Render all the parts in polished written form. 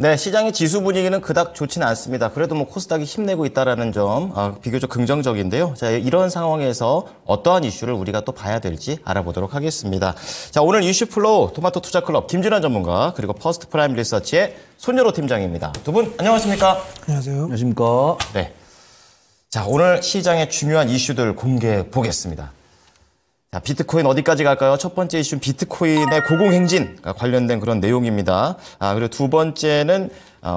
네, 시장의 지수 분위기는 그닥 좋지는 않습니다. 그래도 뭐 코스닥이 힘내고 있다라는 점 비교적 긍정적인데요. 자, 이런 상황에서 어떠한 이슈를 우리가 또 봐야 될지 알아보도록 하겠습니다. 자, 오늘 이슈 플로우 토마토 투자 클럽 김준환 전문가 그리고 퍼스트 프라임 리서치의 손여로 팀장입니다. 두 분 안녕하십니까? 안녕하세요. 안녕하십니까? 네. 자, 오늘 시장의 중요한 이슈들 공개해 보겠습니다. 자, 비트코인 어디까지 갈까요? 첫 번째 이슈는 비트코인의 고공행진 관련된 그런 내용입니다. 그리고 두 번째는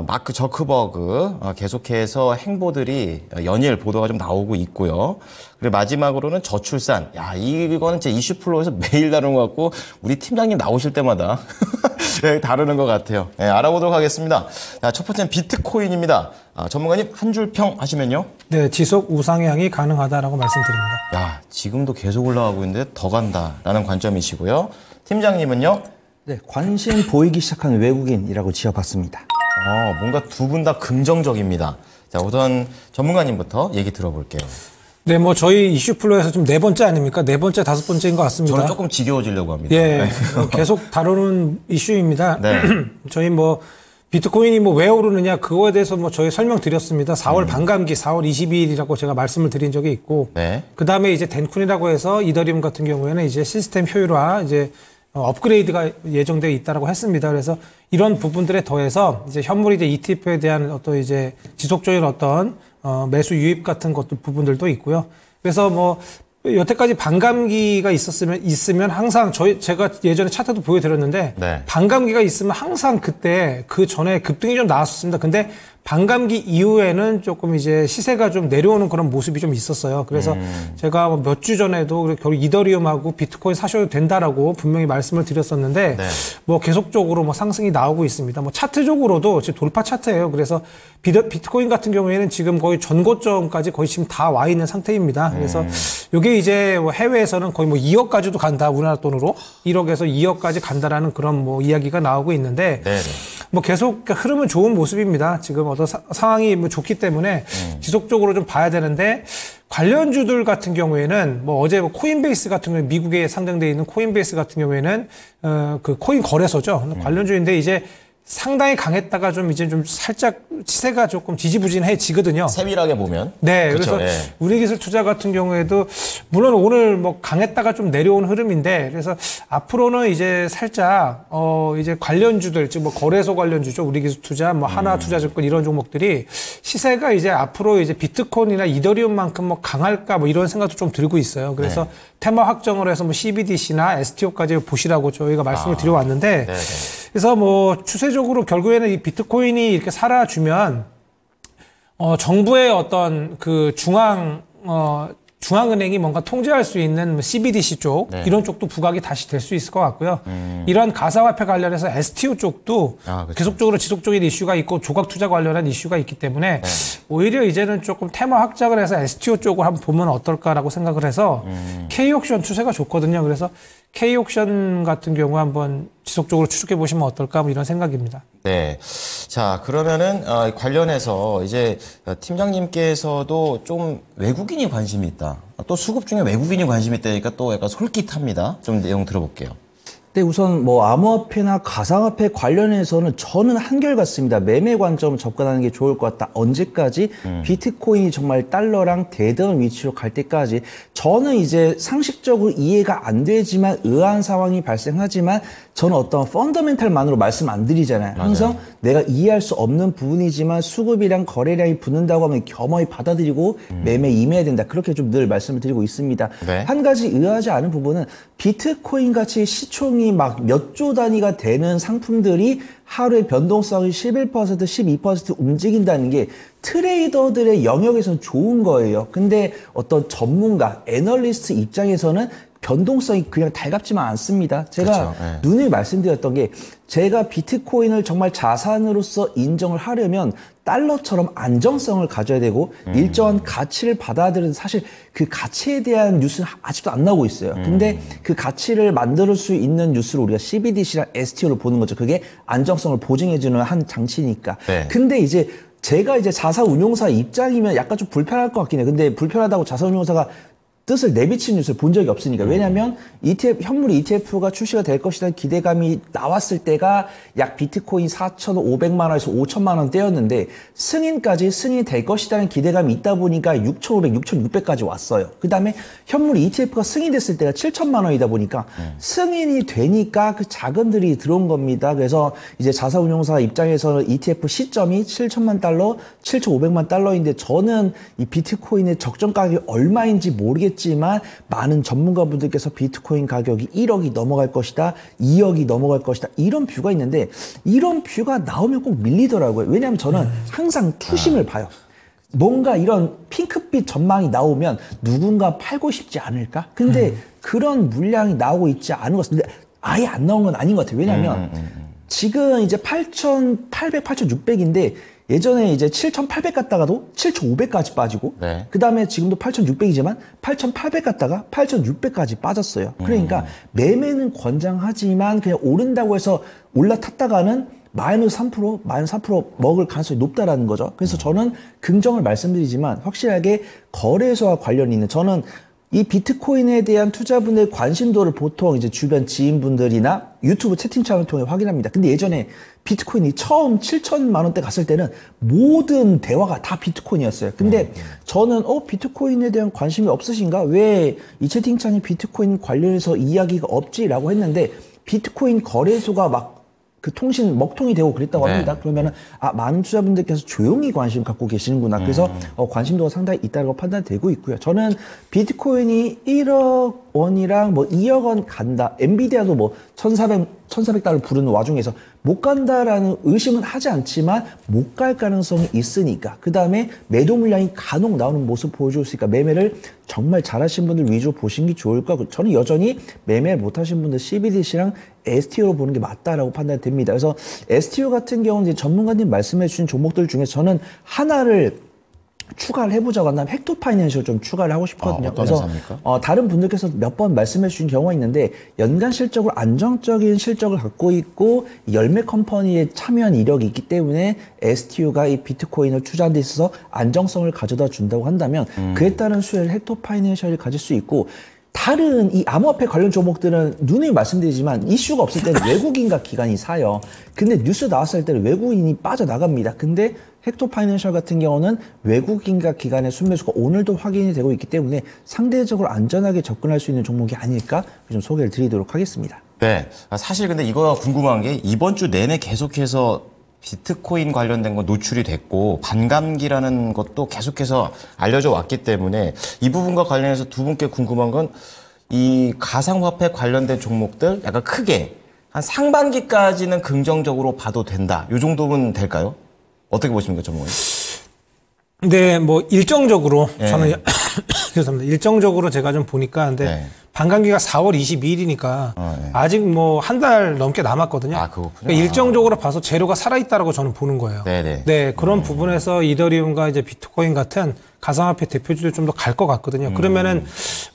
마크 저크버그 계속해서 행보들이 연일 보도가 좀 나오고 있고요. 그리고 마지막으로는 저출산. 야, 이거는 제 이슈 플로우에서 매일 다루는 것 같고 우리 팀장님 나오실 때마다 다루는 것 같아요. 네, 알아보도록 하겠습니다. 자, 첫 번째는 비트코인입니다. 전문가님 한 줄 평 하시면요. 네, 지속 우상향이 가능하다라고 말씀드립니다. 야, 지금도 계속 올라가고 있는데 더 간다라는 관점이시고요. 팀장님은요? 네, 관심 보이기 시작한 외국인이라고 지어봤습니다. 뭔가 두 분 다 긍정적입니다. 자, 우선 전문가님부터 얘기 들어볼게요. 네, 뭐 저희 이슈 플로에서 좀 네 번째 아닙니까? 네 번째, 다섯 번째인 것 같습니다. 저는 조금 지겨워지려고 합니다. 예, 계속 다루는 이슈입니다. 네. 저희 뭐 비트코인이 뭐 왜 오르느냐 그거에 대해서 뭐 저희 설명드렸습니다. 4월 반감기 4월 22일이라고 제가 말씀을 드린 적이 있고, 네. 그 다음에 이제 덴쿤이라고 해서 이더리움 같은 경우에는 이제 시스템 효율화 이제 업그레이드가 예정되어 있다라고 했습니다. 그래서 이런 부분들에 더해서 이제 현물 이제 ETF에 대한 어떤 이제 지속적인 어떤 매수 유입 같은 것도 부분들도 있고요. 그래서 뭐 여태까지 반감기가 있으면 항상 제가 예전에 차트도 보여드렸는데, 네. 반감기가 있으면 항상 그때 그 전에 급등이 좀 나왔었습니다. 근데 반감기 이후에는 조금 이제 시세가 좀 내려오는 그런 모습이 좀 있었어요. 그래서 제가 몇 주 전에도 결국 이더리움하고 비트코인 사셔도 된다라고 분명히 말씀을 드렸었는데, 네. 뭐 계속적으로 뭐 상승이 나오고 있습니다. 뭐 차트적으로도 지금 돌파 차트예요. 그래서 비트코인 같은 경우에는 지금 거의 전고점까지 거의 지금 다 와 있는 상태입니다. 그래서 이게 이제 뭐 해외에서는 거의 뭐 2억까지도 간다, 우리나라 돈으로 1억에서 2억까지 간다라는 그런 뭐 이야기가 나오고 있는데, 네네. 뭐 계속 흐름은 좋은 모습입니다. 지금 어떤 상황이 뭐 좋기 때문에 지속적으로 좀 봐야 되는데, 관련주들 같은 경우에는 뭐 어제 뭐 코인베이스 같은 경우에 미국에 상장되어 있는 코인베이스 같은 경우에는 그 코인 거래소죠. 관련주인데 이제 상당히 강했다가 좀 이제 좀 살짝 시세가 조금 지지부진해지거든요. 세밀하게 보면. 네, 그렇죠, 그래서 예. 우리기술투자 같은 경우에도 물론 오늘 뭐 강했다가 좀 내려온 흐름인데, 그래서 앞으로는 이제 살짝 이제 관련주들, 즉 뭐 거래소 관련주죠, 우리기술투자, 뭐 하나투자증권 이런 종목들이 시세가 이제 앞으로 이제 비트코인이나 이더리움만큼 뭐 강할까 뭐 이런 생각도 좀 들고 있어요. 그래서 네. 테마 확정을 해서 뭐 CBDC나 STO까지 보시라고 저희가 말씀을 드려왔는데, 네네. 그래서 뭐 추세적으로 결국에는 이 비트코인이 이렇게 살아주면 정부의 어떤 그 중앙은행이 뭔가 통제할 수 있는 CBDC 쪽, 네. 이런 쪽도 부각이 다시 될 수 있을 것 같고요. 이런 가상화폐 관련해서 STO 쪽도 그렇죠. 계속적으로 지속적인 이슈가 있고 조각 투자 관련한 이슈가 있기 때문에 오히려 이제는 조금 테마 확장을 해서 STO 쪽을 한번 보면 어떨까라고 생각을 해서 K옥션 추세가 좋거든요. 그래서 K옥션 같은 경우 한번 지속적으로 추적해 보시면 어떨까 뭐 이런 생각입니다. 네. 자, 그러면은 관련해서 이제 팀장님께서도 좀 외국인이 관심이 있다. 또 수급 중에 외국인이 관심이 있다니까 또 약간 솔깃합니다. 좀 내용 들어볼게요. 네, 우선 뭐 암호화폐나 가상화폐 관련해서는 저는 한결같습니다. 매매 관점 접근하는 게 좋을 것 같다. 언제까지? 비트코인이 정말 달러랑 대등한 위치로 갈 때까지. 저는 이제 상식적으로 이해가 안 되지만 의아한 상황이 발생하지만 저는 어떤 펀더멘탈만으로 말씀 안 드리잖아요. 항상 맞아요. 내가 이해할 수 없는 부분이지만 수급이랑 거래량이 붙는다고 하면 겸허히 받아들이고 매매에 임해야 된다. 그렇게 좀 늘 말씀을 드리고 있습니다. 네. 한 가지 의아하지 않은 부분은 비트코인 같이 시총이 막 몇 조 단위가 되는 상품들이 하루에 변동성이 11%, 12% 움직인다는 게 트레이더들의 영역에서는 좋은 거예요. 근데 어떤 전문가, 애널리스트 입장에서는 변동성이 그냥 달갑지만 않습니다. 제가 그렇죠. 네. 누누이 말씀드렸던 게, 제가 비트코인을 정말 자산으로서 인정을 하려면 달러처럼 안정성을 가져야 되고 일정한 가치를 받아들이는, 사실 그 가치에 대한 뉴스는 아직도 안 나오고 있어요. 근데 그 가치를 만들 수 있는 뉴스를 우리가 CBDC랑 STO를 보는 거죠. 그게 안정성을 보증해주는 한 장치니까. 네. 근데 이제 제가 이제 자산운용사 입장이면 약간 좀 불편할 것 같긴 해요. 근데 불편하다고 자산운용사가 뜻을 내비친 뉴스를 본 적이 없으니까. 왜냐하면 ETF, 현물 ETF가 출시가 될 것이라는 기대감이 나왔을 때가 약 비트코인 4,500만 원에서 5천만 원대였는데 승인이 될 것이라는 기대감이 있다 보니까 6,500, 6,600까지 왔어요. 그 다음에 현물 ETF가 승인됐을 때가 7천만 원이다 보니까 승인이 되니까 그 자금들이 들어온 겁니다. 그래서 이제 자사운용사 입장에서는 ETF 시점이 7천만 달러, 7,500만 달러인데 저는 이 비트코인의 적정 가격이 얼마인지 모르겠지만 많은 전문가분들께서 비트코인 가격이 1억이 넘어갈 것이다, 2억이 넘어갈 것이다 이런 뷰가 있는데 이런 뷰가 나오면 꼭 밀리더라고요. 왜냐하면 저는 항상 투심을 봐요. 뭔가 이런 핑크빛 전망이 나오면 누군가 팔고 싶지 않을까? 근데 그런 물량이 나오고 있지 않은 것 같은데 아예 안 나온 건 아닌 것 같아요. 왜냐하면 지금 이제 8,800, 8,600인데 예전에 이제 7,800 갔다가도 7,500까지 빠지고 네. 그 다음에 지금도 8,600이지만 8,800 갔다가 8,600까지 빠졌어요. 그러니까 매매는 권장하지만 그냥 오른다고 해서 올라탔다가는 마이너스 3%, 마이너스 4% 먹을 가능성이 높다라는 거죠. 그래서 저는 긍정을 말씀드리지만 확실하게 거래소와 관련이 있는 저는 이 비트코인에 대한 투자분의 관심도를 보통 이제 주변 지인분들이나 유튜브 채팅창을 통해 확인합니다. 근데 예전에 비트코인이 처음 7천만 원대 갔을 때는 모든 대화가 다 비트코인이었어요. 근데 저는 비트코인에 대한 관심이 없으신가? 왜 이 채팅창에 비트코인 관련해서 이야기가 없지라고 했는데 비트코인 거래소가 막 그 통신 먹통이 되고 그랬다고 합니다. 네. 그러면은 많은 투자분들께서 조용히 관심 갖고 계시는구나. 그래서 관심도가 상당히 있다고 판단되고 있고요. 저는 비트코인이 1억 원이랑 뭐 2억 원 간다. 엔비디아도 뭐 1,400달러 부르는 와중에서 못 간다라는 의심은 하지 않지만 못 갈 가능성이 있으니까. 그 다음에 매도 물량이 간혹 나오는 모습 보여줬으니까 매매를 정말 잘하신 분들 위주로 보시는 게 좋을 것 같고 저는 여전히 매매를 못하신 분들 CBDC랑 STO로 보는 게 맞다라고 판단됩니다. 그래서 STO 같은 경우는 이제 전문가님 말씀해 주신 종목들 중에서 저는 하나를 추가를 해보자고 한다면 헥토파이낸셜 좀 추가를 하고 싶거든요. 어떤 그래서 회사입니까? 다른 분들께서 몇 번 말씀해 주신 경우가 있는데 연간 실적으로 안정적인 실적을 갖고 있고 열매 컴퍼니에 참여한 이력이 있기 때문에 STO가 이 비트코인을 투자하는 데 있어서 안정성을 가져다 준다고 한다면 그에 따른 수혜를 헥토파이낸셜이 가질 수 있고 다른 이 암호화폐 관련 종목들은 누누이 말씀드리지만 이슈가 없을 때는 외국인과 기관이 사요. 근데 뉴스 나왔을 때는 외국인이 빠져나갑니다. 근데 헥토파이낸셜 같은 경우는 외국인과 기관의 순매수가 오늘도 확인이 되고 있기 때문에 상대적으로 안전하게 접근할 수 있는 종목이 아닐까 좀 소개를 드리도록 하겠습니다. 네. 사실 근데 이거 궁금한 게 이번 주 내내 계속해서 비트코인 관련된 거 노출이 됐고 반감기라는 것도 계속해서 알려져 왔기 때문에 이 부분과 관련해서 두 분께 궁금한 건 이 가상화폐 관련된 종목들 약간 크게 한 상반기까지는 긍정적으로 봐도 된다. 이 정도면 될까요? 어떻게 보십니까, 전문가님? 근데 뭐 일정적으로 네. 저는 죄송합니다. 일정적으로 제가 좀 보니까 근데 네. 반감기가 4월 22일이니까 네. 아직 뭐 한 달 넘게 남았거든요. 그렇군요. 그러니까 일정적으로 봐서 재료가 살아있다라고 저는 보는 거예요. 네네. 네, 그런 부분에서 이더리움과 이제 비트코인 같은 가상화폐 대표주들 좀 더 갈 것 같거든요. 그러면은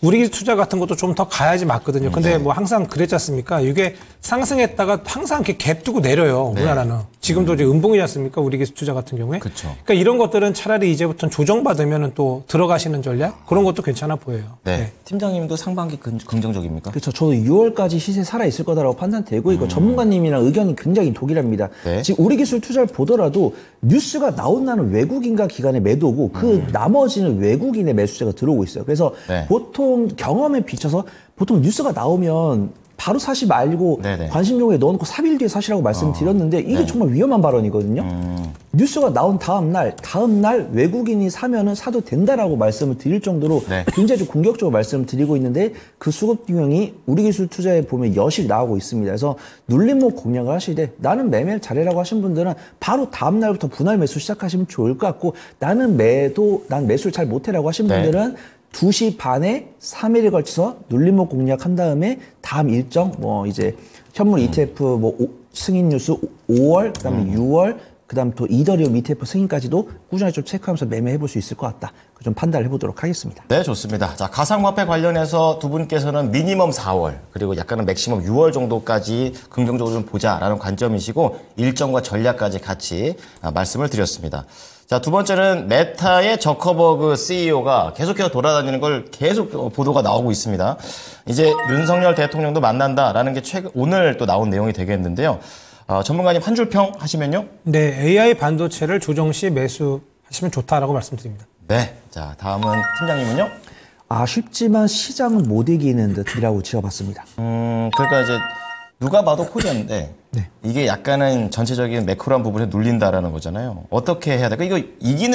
우리 투자 같은 것도 좀 더 가야지 맞거든요. 근데 뭐 항상 그랬지 않습니까? 이게 상승했다가 항상 이렇게 갭 두고 내려요. 우리나라는. 지금도 이제 음봉이지 않습니까? 우리 기술 투자 같은 경우에. 그쵸. 그러니까 이런 것들은 차라리 이제부터는 조정받으면은 또 들어가시는 전략? 그런 것도 괜찮아 보여요. 네. 팀장님도 상반기 긍정적입니까? 그렇죠. 저도 6월까지 시세 살아있을 거다라고 판단되고 있고 전문가님이랑 의견이 굉장히 동일합니다. 네. 지금 우리 기술 투자를 보더라도 뉴스가 나온 날은 외국인과 기관의 매도고 그 나머지는 외국인의 매수세가 들어오고 있어요. 그래서 네. 보통 경험에 비춰서 보통 뉴스가 나오면 바로 사지 말고 네네. 관심종에 넣어놓고 3일 뒤에 사시라고 말씀드렸는데 이게 정말 위험한 발언이거든요. 뉴스가 나온 다음 날 외국인이 사면은 사도 된다라고 말씀을 드릴 정도로 네. 굉장히 좀 공격적으로 말씀을 드리고 있는데 그 수급 유형이 우리 기술 투자에 보면 여실 나오고 있습니다. 그래서 눌림목 공략을 하시되 나는 매매를 잘해라고 하신 분들은 바로 다음 날부터 분할 매수 시작하시면 좋을 것 같고 난 매수를 잘 못해라고 하신 네. 분들은 2시 반에 3일에 걸쳐서 눌림목 공략한 다음에 다음 일정 뭐 이제 현물 ETF 뭐 승인 뉴스 5월 그다음에 6월 그다음 또 이더리움 ETF 승인까지도 꾸준히 좀 체크하면서 매매해 볼 수 있을 것 같다. 좀 판단을 해보도록 하겠습니다. 네, 좋습니다. 자, 가상화폐 관련해서 두 분께서는 미니멈 4월, 그리고 약간은 맥시멈 6월 정도까지 긍정적으로 좀 보자라는 관점이시고, 일정과 전략까지 같이 말씀을 드렸습니다. 자, 두 번째는 메타의 저커버그 CEO가 계속해서 돌아다니는 걸 계속 보도가 나오고 있습니다. 이제 윤석열 대통령도 만난다라는 게 오늘 또 나온 내용이 되겠는데요. 전문가님 한 줄 평 하시면요. 네, AI 반도체를 조정 시 매수하시면 좋다라고 말씀드립니다. 네. 자, 다음은 팀장님은요. 아쉽지만 시장은 못 이기는 듯이라고 지어봤습니다. 그러니까 이제 누가 봐도 코리아인데 이게 약간은 전체적인 매크로한 부분에 눌린다라는 거잖아요. 어떻게 해야 될까? 이거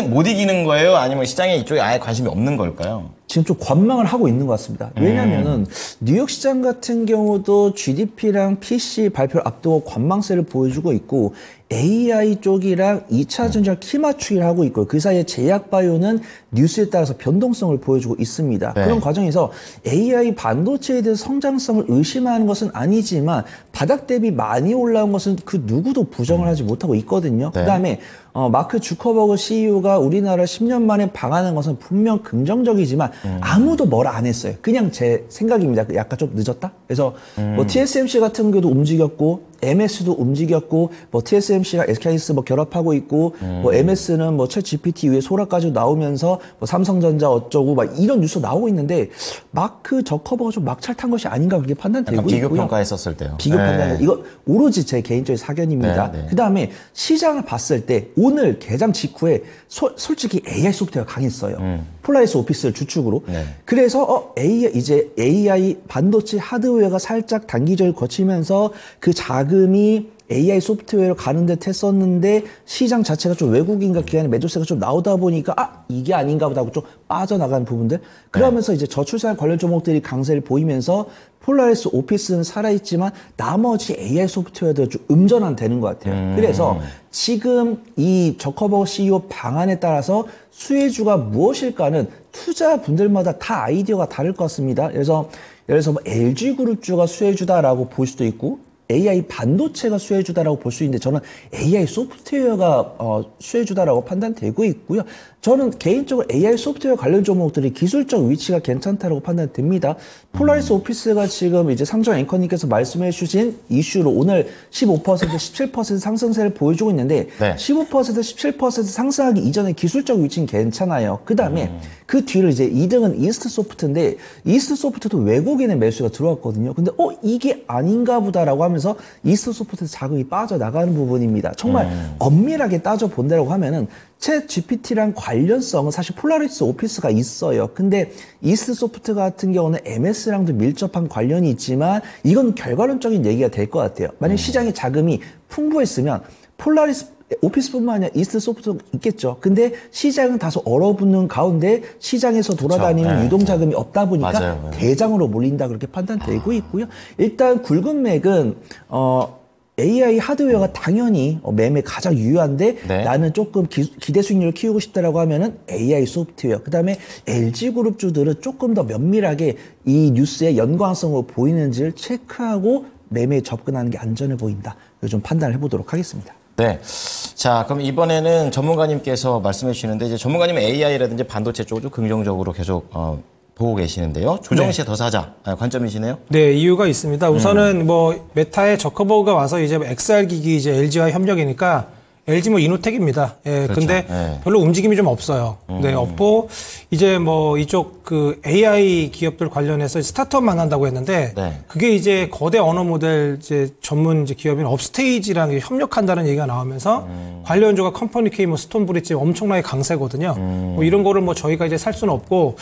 못 이기는 거예요? 아니면 시장에 이쪽에 아예 관심이 없는 걸까요? 지금 좀 관망을 하고 있는 것 같습니다. 왜냐면은 뉴욕 시장 같은 경우도 GDP랑 PC 발표를 앞두고 관망세를 보여주고 있고 AI 쪽이랑 2차 전지를 키 맞추기를 하고 있고 그 사이에 제약바이오는 뉴스에 따라서 변동성을 보여주고 있습니다. 네. 그런 과정에서 AI 반도체에 대해서 성장성을 의심하는 것은 아니지만 바닥 대비 많이 올라온 것은 그 누구도 부정을 하지 못하고 있거든요. 네. 그다음에 마크 주커버그 CEO가 우리나라 10년 만에 방한한 것은 분명 긍정적이지만 아무도 뭐라 안 했어요. 그냥 제 생각입니다. 약간 좀 늦었다? 그래서 뭐 TSMC 같은 경우도 움직였고 MS도 움직였고 뭐 TSMC랑 SK하이닉스 뭐 결합하고 있고 뭐 MS는 뭐 챗 GPT 위에 소라까지 나오면서 뭐 삼성전자 어쩌고 막 이런 뉴스 나오고 있는데 마크 저커버가 좀 막찰 탄 것이 아닌가 그렇게 판단되고 있고요. 비교 평가했었을 때요. 비교 판단. 이거 오로지 제 개인적인 사견입니다. 네, 네. 그다음에 시장을 봤을 때 오늘 개장 직후에 솔직히 AI 소프트웨어가 강했어요. 폴라리스 오피스를 주축으로. 네. 그래서 이제 AI 반도체 하드웨어가 살짝 단기적으로 거치면서 그 자금이 AI 소프트웨어로 가는 듯 했었는데 시장 자체가 좀 외국인과 기관의 매도세가 좀 나오다 보니까 이게 아닌가 보다 하고 좀 빠져나가는 부분들 그러면서 이제 저출산 관련 종목들이 강세를 보이면서 폴라리스 오피스는 살아있지만 나머지 AI 소프트웨어도 좀 음전환되는 것 같아요. 그래서 지금 이 저커버그 CEO 방안에 따라서 수혜주가 무엇일까는 투자분들마다 다 아이디어가 다를 것 같습니다. 그래서 예를 들어서 뭐 LG그룹주가 수혜주다라고 볼 수도 있고 AI 반도체가 수혜주다라고 볼 수 있는데 저는 AI 소프트웨어가 수혜주다라고 판단되고 있고요. 저는 개인적으로 AI 소프트웨어 관련 종목들이 기술적 위치가 괜찮다라고 판단됩니다. 폴라리스 오피스가 지금 이제 상정 앵커님께서 말씀해 주신 이슈로 오늘 15%, 17% 상승세를 보여주고 있는데 네. 15%, 17% 상승하기 이전에 기술적 위치는 괜찮아요. 그 다음에 그 뒤를 이제 2등은 이스트 소프트인데 이스트 소프트도 외국인의 매수가 들어왔거든요. 근데 이게 아닌가 보다라고 하면서 이스트 소프트 자금이 빠져나가는 부분입니다. 정말 엄밀하게 따져본다고 하면은 챗 GPT랑 관련성은 사실 폴라리스 오피스가 있어요. 근데 이스트 소프트 같은 경우는 MS랑도 밀접한 관련이 있지만 이건 결과론적인 얘기가 될 것 같아요. 만약 시장에 자금이 풍부했으면 폴라리스 오피스뿐만 아니라 이스트 소프트도 있겠죠. 근데 시장은 다소 얼어붙는 가운데 시장에서 돌아다니는 유동자금이 없다 보니까 맞아요. 대장으로 몰린다 그렇게 판단되고 있고요. 일단 굵은 맥은 AI 하드웨어가 당연히 매매 가장 유효한데 네. 나는 조금 기대 수익률을 키우고 싶다라고 하면은 AI 소프트웨어. 그다음에 LG그룹주들은 조금 더 면밀하게 이 뉴스의 연관성으로 보이는지를 체크하고 매매에 접근하는 게 안전해 보인다. 이거 좀 판단을 해보도록 하겠습니다. 네. 자, 그럼 이번에는 전문가님께서 말씀해 주시는데 이제 전문가님은 AI라든지 반도체 쪽을 좀 긍정적으로 계속 보고 계시는데요. 조정 시에 더 사자 관점이시네요. 네, 이유가 있습니다. 우선은 뭐 메타의 저커버그가 와서 이제 XR 기기 이제 LG와 협력이니까 LG 뭐 이노텍입니다. 예, 그렇죠. 근데 네. 별로 움직임이 좀 없어요. 네, 없고 이제 뭐 이쪽 그 AI 기업들 관련해서 스타트업 만난다고 했는데 네. 그게 이제 거대 언어 모델 이제 전문 이제 기업인 업스테이지랑 협력한다는 얘기가 나오면서 관련주가 컴퍼니 K 뭐 스톤브릿지 엄청나게 강세거든요. 뭐 이런 거를 뭐 저희가 이제 살 수는 없고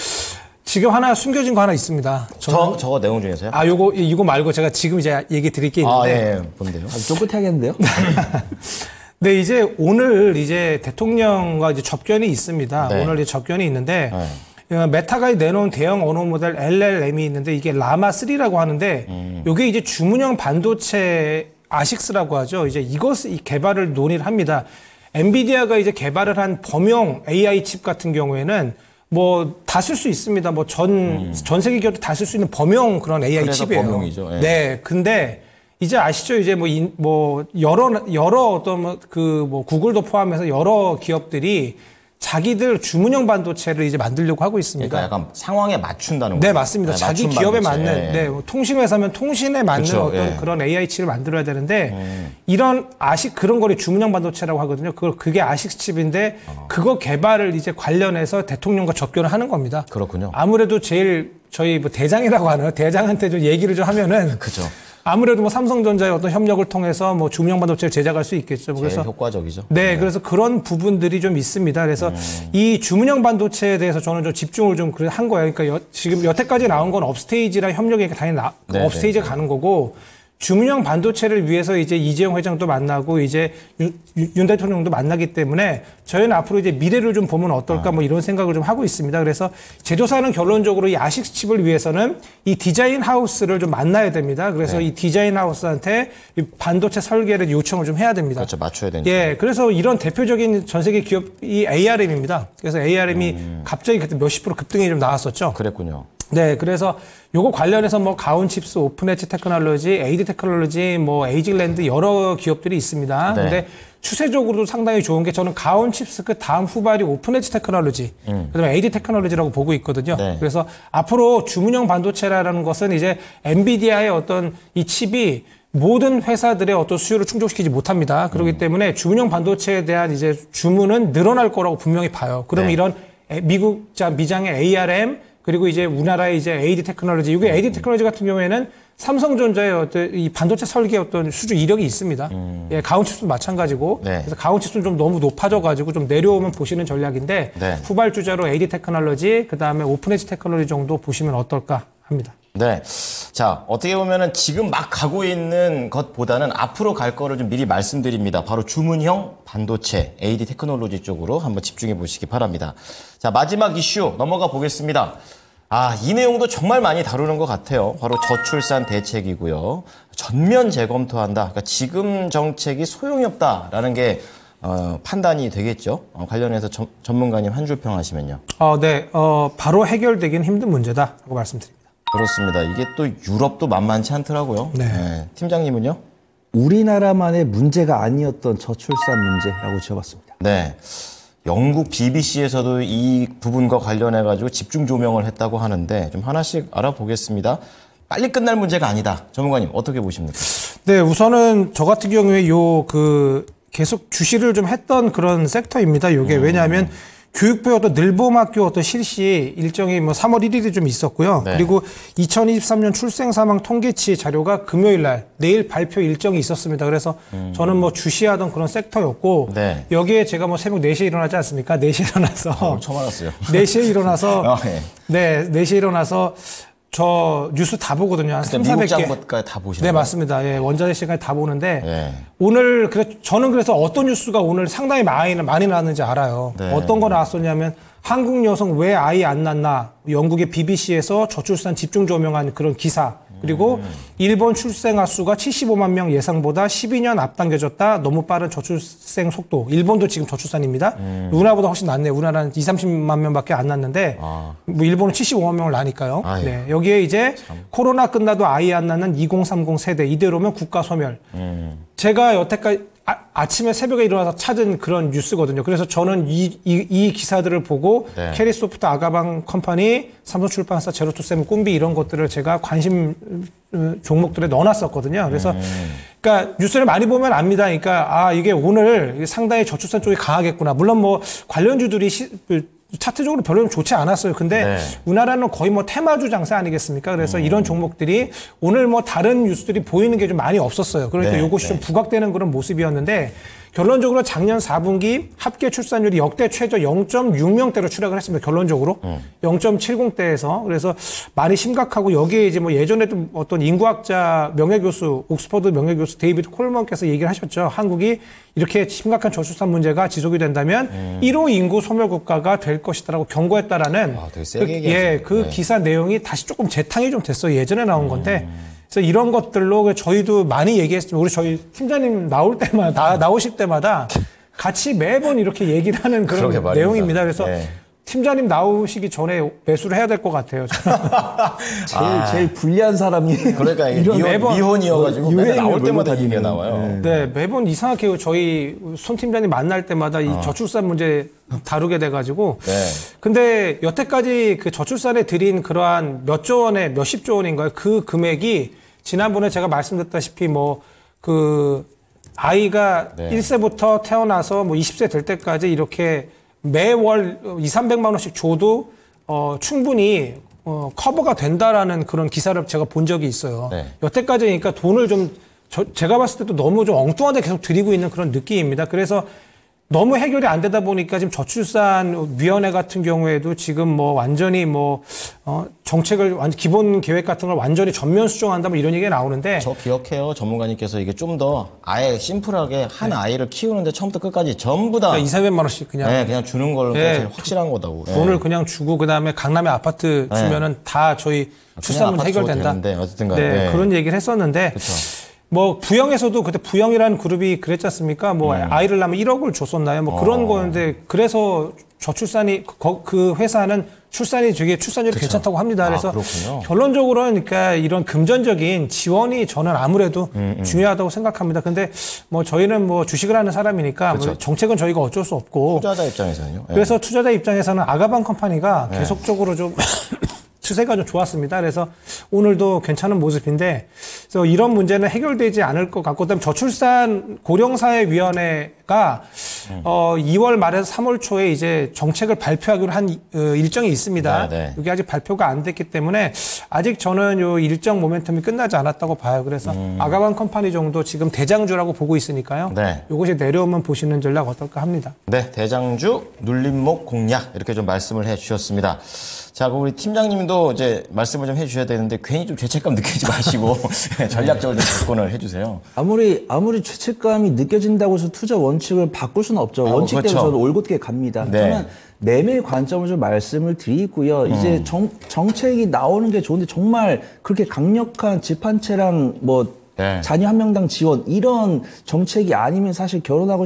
지금 하나 숨겨진 거 하나 있습니다. 저거 내용 중에서요? 이거 말고 제가 지금 이제 얘기 드릴 게 있는데. 예, 뭔데요? 쫑긋하겠는데요? 네, 이제 오늘 이제 대통령과 이제 접견이 있습니다. 네. 오늘 이제 접견이 있는데, 메타가 내놓은 대형 언어 모델 LLM이 있는데 이게 라마3라고 하는데, 이게 이제 주문형 반도체 아식스라고 하죠. 이제 이 개발을 논의를 합니다. 엔비디아가 이제 개발을 한 범용 AI 칩 같은 경우에는 뭐 다 쓸 수 있습니다. 뭐 전 세계 기업도 다 쓸 수 있는 범용 그런 AI 그래서 칩이에요. 범용이죠. 예. 네, 근데 이제 아시죠? 이제 뭐 여러 어떤 구글도 포함해서 여러 기업들이 자기들 주문형 반도체를 이제 만들려고 하고 있습니다. 그러니까 약간 상황에 맞춘다는 네, 거죠. 맞습니다. 네, 자기 맞춤 기업에 반도체. 맞는, 네, 뭐 통신회사면 통신에 맞는 그쵸, 어떤 예. 그런 AI 칩을 만들어야 되는데, 이런 아식, 그런 거를 주문형 반도체라고 하거든요. 그게 아식 칩인데, 그거 개발을 이제 관련해서 대통령과 접견을 하는 겁니다. 그렇군요. 아무래도 제일 저희 뭐 대장이라고 하는, 대장한테 좀 얘기를 좀 하면은, 그죠. 아무래도 뭐 삼성전자의 어떤 협력을 통해서 뭐 주문형 반도체를 제작할 수 있겠죠. 제일 그래서 효과적이죠. 네, 그래서 그런 부분들이 좀 있습니다. 그래서 이 주문형 반도체에 대해서 저는 좀 집중을 좀 한 거예요. 그러니까 지금 여태까지 나온 건 업스테이지랑 협력이 당연히 네, 업스테이지가 가는 거고, 주문형 반도체를 위해서 이제 이재용 회장도 만나고 이제 윤 대통령도 만나기 때문에 저희는 앞으로 이제 미래를 좀 보면 어떨까 뭐 이런 생각을 좀 하고 있습니다. 그래서 제조사는 결론적으로 이 아식 칩을 위해서는 이 디자인 하우스를 좀 만나야 됩니다. 그래서 이 디자인 하우스한테 이 반도체 설계를 요청을 좀 해야 됩니다. 그렇죠. 맞춰야 되니까. 예, 그래서 이런 대표적인 전 세계 기업이 ARM입니다. 그래서 ARM이 갑자기 그때 몇십 프로 급등이 좀 나왔었죠. 그랬군요. 네, 그래서 요거 관련해서 뭐 가온칩스, 오픈엣지 테크놀로지, 에이디 테크놀로지, 뭐 에이직랜드 여러 기업들이 있습니다. 네. 근데 추세적으로도 상당히 좋은 게 저는 가온칩스 그 다음 후발이 오픈엣지 테크놀로지, 그다음에 에이디 테크놀로지라고 보고 있거든요. 네. 그래서 앞으로 주문형 반도체라는 것은 이제 엔비디아의 어떤 이 칩이 모든 회사들의 어떤 수요를 충족시키지 못합니다. 그렇기 때문에 주문형 반도체에 대한 이제 주문은 늘어날 거라고 분명히 봐요. 그러면 네. 이런 미장의 ARM 그리고 이제 우리나라의 이제 AD 테크놀로지, 이게 AD 테크놀로지 같은 경우에는 삼성전자의 어떤 이 반도체 설계 어떤 수주 이력이 있습니다. 예, 가온칩스도 마찬가지고. 네. 그래서 가온칩스는 좀 너무 높아져가지고 좀 내려오면 보시는 전략인데, 네. 후발주자로 AD 테크놀로지, 그 다음에 오픈엣지 테크놀로지 정도 보시면 어떨까 합니다. 네. 자, 어떻게 보면은 지금 막 가고 있는 것보다는 앞으로 갈 거를 좀 미리 말씀드립니다. 바로 주문형 반도체, AD 테크놀로지 쪽으로 한번 집중해 보시기 바랍니다. 자, 마지막 이슈 넘어가 보겠습니다. 아, 이 내용도 정말 많이 다루는 것 같아요. 바로 저출산 대책이고요. 전면 재검토한다. 그러니까 지금 정책이 소용이 없다라는 게 판단이 되겠죠. 관련해서 전문가님 한 줄 평 하시면요. 네. 바로 해결되기는 힘든 문제다라고 말씀드립니다. 그렇습니다. 이게 또 유럽도 만만치 않더라고요. 네. 팀장님은요? 우리나라만의 문제가 아니었던 저출산 문제라고 지어봤습니다. 네. 영국 BBC에서도 이 부분과 관련해가지고 집중 조명을 했다고 하는데 좀 하나씩 알아보겠습니다. 빨리 끝날 문제가 아니다. 전문가님, 어떻게 보십니까? 네, 우선은 저 같은 경우에 계속 주시를 좀 했던 그런 섹터입니다. 요게 왜냐하면 교육부의 어떤 늘봄학교 어떤 실시 일정이 뭐 3월 1일에 좀 있었고요. 네. 그리고 2023년 출생 사망 통계치 자료가 금요일 날 내일 발표 일정이 있었습니다. 그래서 저는 뭐 주시하던 그런 섹터였고 네. 여기에 제가 뭐 새벽 4시에 일어나지 않습니까? 4시에 일어나서 처음 알았어요. 4시에 일어나서 네. 네, 4시에 일어나서 저 뉴스 다 보거든요. 한 3, 미국 400개. 장부까지 다 보시나요? 네, 맞습니다. 예, 원자재 시간에 다 보는데 네. 오늘 저는 그래서 어떤 뉴스가 오늘 상당히 많이 나왔는지 알아요. 네. 어떤 거 나왔었냐면 한국 여성 왜 아이 안 낳나? 영국의 BBC에서 저출산 집중 조명한 그런 기사. 그리고 일본 출생아 수가 75만 명 예상보다 12년 앞당겨졌다. 너무 빠른 저출생 속도. 일본도 지금 저출산입니다. 우리나라보다 훨씬 낫네요. 우리나라는 20-30만 명밖에 안 낳는데 뭐 일본은 75만 명을 낳으니까요. 아유. 네, 여기에 이제 코로나 끝나도 아이 안 낳는 2030 세대 이대로면 국가 소멸. 제가 여태까지 아침에 새벽에 일어나서 찾은 그런 뉴스거든요. 그래서 저는 이 기사들을 보고 네. 캐리소프트, 아가방 컴퍼니, 삼성출판사, 제로투세븐, 꿈비 이런 것들을 제가 관심 종목들에 넣어놨었거든요. 그래서 그러니까 뉴스를 많이 보면 압니다. 그러니까 이게 오늘 상당히 저출산 쪽이 강하겠구나. 물론 뭐 관련주들이 차트적으로 별로 좋지 않았어요. 근데 네. 우리나라는 거의 뭐 테마주 장사 아니겠습니까? 그래서 이런 종목들이 오늘 뭐 다른 뉴스들이 보이는 게 좀 많이 없었어요. 그러니까 네, 이것이 좀 부각되는 그런 모습이었는데 결론적으로 작년 4분기 합계 출산율이 역대 최저 0.6명대로 추락을 했습니다. 결론적으로 0.70대에서 그래서 많이 심각하고 여기에 이제 뭐 예전에도 어떤 인구학자 명예교수 옥스퍼드 명예교수 데이비드 콜먼께서 얘기를 하셨죠. 한국이 이렇게 심각한 저출산 문제가 지속이 된다면 1호 인구 소멸 국가가 될 것이다라고 경고했다라는 되게 세게 얘기하시네요. 그 기사 내용이 다시 조금 재탕이 좀 됐어요. 예전에 나온 건데. 그래서 이런 것들로 저희도 많이 얘기했습니다. 우리 저희 팀장님 나오실 때마다 같이 매번 이렇게 얘기를 하는 그런 그러게 말입니다. 내용입니다. 그래서 네. 팀장님 나오시기 전에 매수를 해야 될 것 같아요. 제일 불리한 사람이 그러니까 이게 미혼이어가지고 맨날 나올 때마다 이게 나와요. 네, 매번 이상하게 저희 손 팀장님 만날 때마다 이 저출산 문제 다루게 돼가지고. 네. 근데 여태까지 그 저출산에 들인 그러한 몇조 원에 몇십조 원인가요? 그 금액이 지난번에 제가 말씀드렸다시피 아이가 네. 1세부터 태어나서 20세 될 때까지 이렇게 매월 200~300만 원씩 줘도 충분히 커버가 된다라는 그런 기사를 제가 본 적이 있어요. 네. 여태까지 그러니까 돈을 제가 봤을 때도 너무 좀 엉뚱하게 계속 드리고 있는 그런 느낌입니다. 그래서 너무 해결이 안 되다 보니까 지금 저출산위원회 같은 경우에도 지금 완전히 정책을 기본 계획 같은 걸 완전히 전면 수정한다 이런 얘기가 나오는데 저 기억해요. 전문가님께서 이게 좀 더 아예 심플하게 한 아이를 키우는데 처음부터 끝까지 전부 다 200~300만 원씩 그냥 주는 걸로 네. 제일 확실한 거다고. 돈을 그냥 주고 그다음에 강남에 아파트 주면은 다 저희 출산 문제 해결된다. 되는데 어쨌든 간에. 네, 그런 얘기를 했었는데 그쵸. 부영에서도 그때 부영이라는 그룹이 그랬지 않습니까? 아이를 낳으면 1억을 줬었나요? 그런 거였는데 그래서 저출산이 그 회사는 출산율이 괜찮다고 합니다. 그래서 그렇군요. 결론적으로는 그러니까 이런 금전적인 지원이 저는 아무래도 중요하다고 생각합니다. 근데 저희는 주식을 하는 사람이니까 정책은 저희가 어쩔 수 없고 투자자 입장에서는요. 그래서 투자자 입장에서는 아가방 컴퍼니가 계속적으로 좀 추세가 좀 좋았습니다. 그래서 오늘도 괜찮은 모습인데, 그래서 이런 문제는 해결되지 않을 것 같고, 그다음에 저출산 고령사회위원회가 2월 말에서 3월 초에 이제 정책을 발표하기로 한 일정이 있습니다. 네. 이게 아직 발표가 안 됐기 때문에 아직 저는 요 일정 모멘텀이 끝나지 않았다고 봐요. 그래서 아가방 컴퍼니 정도 지금 대장주라고 보고 있으니까요. 네. 이것이 내려오면 보시는 전략 어떨까 합니다. 네, 대장주 눌림목 공략 이렇게 좀 말씀을 해주셨습니다. 자, 그럼 우리 팀장님도 이제 말씀을 좀 해주셔야 되는데 괜히 좀 죄책감 느끼지 마시고 전략적으로 좀 접근을 해주세요. 아무리 죄책감이 느껴진다고 해서 투자 원칙을 바꿀 수는 없죠. 원칙대로 그렇죠. 저는 올곧게 갑니다. 네. 저는 매매 관점을 좀 말씀을 드리고요. 이제 정책이 나오는 게 좋은데 정말 그렇게 강력한 집 한 채랑 네. 자녀 한 명당 지원 이런 정책이 아니면 사실 결혼하고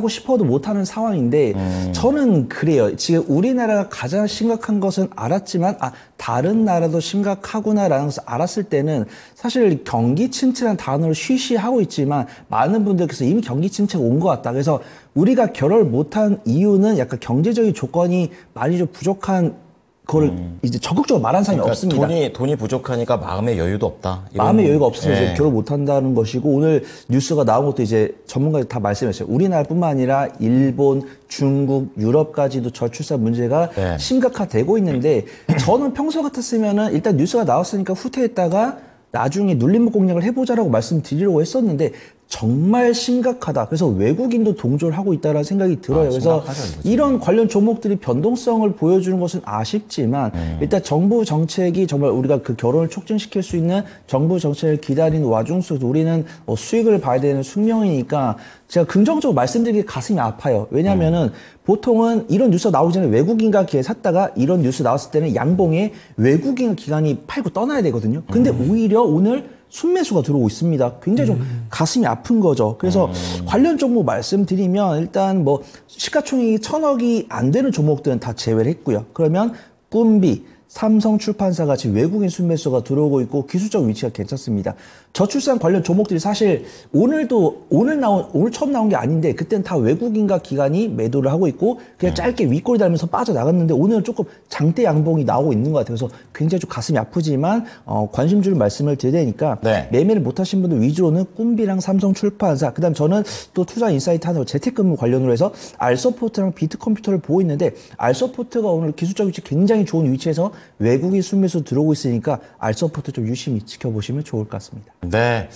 싶어도 못하는 상황인데 저는 그래요. 지금 우리나라가 가장 심각한 것은 알았지만 다른 나라도 심각하구나라는 것을 알았을 때는 사실 경기 침체라는 단어를 쉬쉬하고 있지만 많은 분들께서 이미 경기 침체가 온 것 같다. 그래서 우리가 결혼을 못한 이유는 약간 경제적인 조건이 많이 좀 부족한 그걸 이제 적극적으로 말한 사람이 없습니다. 돈이 부족하니까 마음의 여유도 없다. 마음의 여유가 없어서 이제 결혼 못한다는 것이고 오늘 뉴스가 나온 것도 이제 전문가들이 다 말씀했어요. 우리나라뿐만 아니라 일본, 중국, 유럽까지도 저출산 문제가 심각화되고 있는데 저는 평소 같았으면은 일단 뉴스가 나왔으니까 후퇴했다가 나중에 눌림목 공략을 해보자라고 말씀드리려고 했었는데 정말 심각하다. 그래서 외국인도 동조를 하고 있다는 생각이 들어요. 그래서 이런 관련 종목들이 변동성을 보여주는 것은 아쉽지만 일단 정부 정책이 정말 우리가 그 결혼을 촉진시킬 수 있는 정부 정책을 기다리는 와중 속에서 우리는 수익을 봐야 되는 숙명이니까 제가 긍정적으로 말씀드리기 가슴이 아파요. 왜냐하면은 보통은 이런 뉴스가 나오기 전에 외국인과 기회 샀다가 이런 뉴스 나왔을 때는 양봉에 외국인 기관이 팔고 떠나야 되거든요. 근데 오히려 오늘 순매수가 들어오고 있습니다. 굉장히 좀 가슴이 아픈 거죠. 그래서 관련 종목 말씀드리면 일단 시가총액이 1,000억이 안 되는 종목들은 다 제외를 했고요. 그러면 꿈비, 삼성출판사 같이 외국인 순매수가 들어오고 있고 기술적 위치가 괜찮습니다. 저출산 관련 종목들이 사실 오늘 처음 나온 게 아닌데 그때는 다 외국인과 기관이 매도를 하고 있고 그냥 짧게 윗골 달면서 빠져나갔는데 오늘은 조금 장대 양봉이 나오고 있는 것 같아요. 그래서 굉장히 좀 가슴이 아프지만 관심주를 말씀을 드려야 되니까 매매를 못하신 분들 위주로는 꿈비랑 삼성출판사 그다음 저는 또 투자 인사이트 하나 재택근무 관련으로 해서 알서포트랑 비트컴퓨터를 보고 있는데 알서포트가 오늘 기술적 위치 굉장히 좋은 위치에서 외국인 순매수 들어오고 있으니까 알서포트 좀 유심히 지켜보시면 좋을 것 같습니다. 네.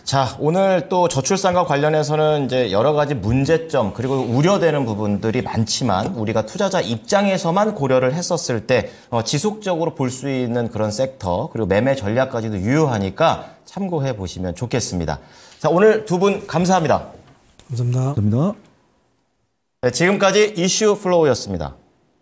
자, 오늘 또 저출산과 관련해서는 이제 여러 가지 문제점 그리고 우려되는 부분들이 많지만 우리가 투자자 입장에서만 고려를 했었을 때 지속적으로 볼 수 있는 그런 섹터 그리고 매매 전략까지도 유효하니까 참고해 보시면 좋겠습니다. 자, 오늘 두 분 감사합니다. 감사합니다. 감사합니다. 네, 지금까지 이슈 플로우였습니다.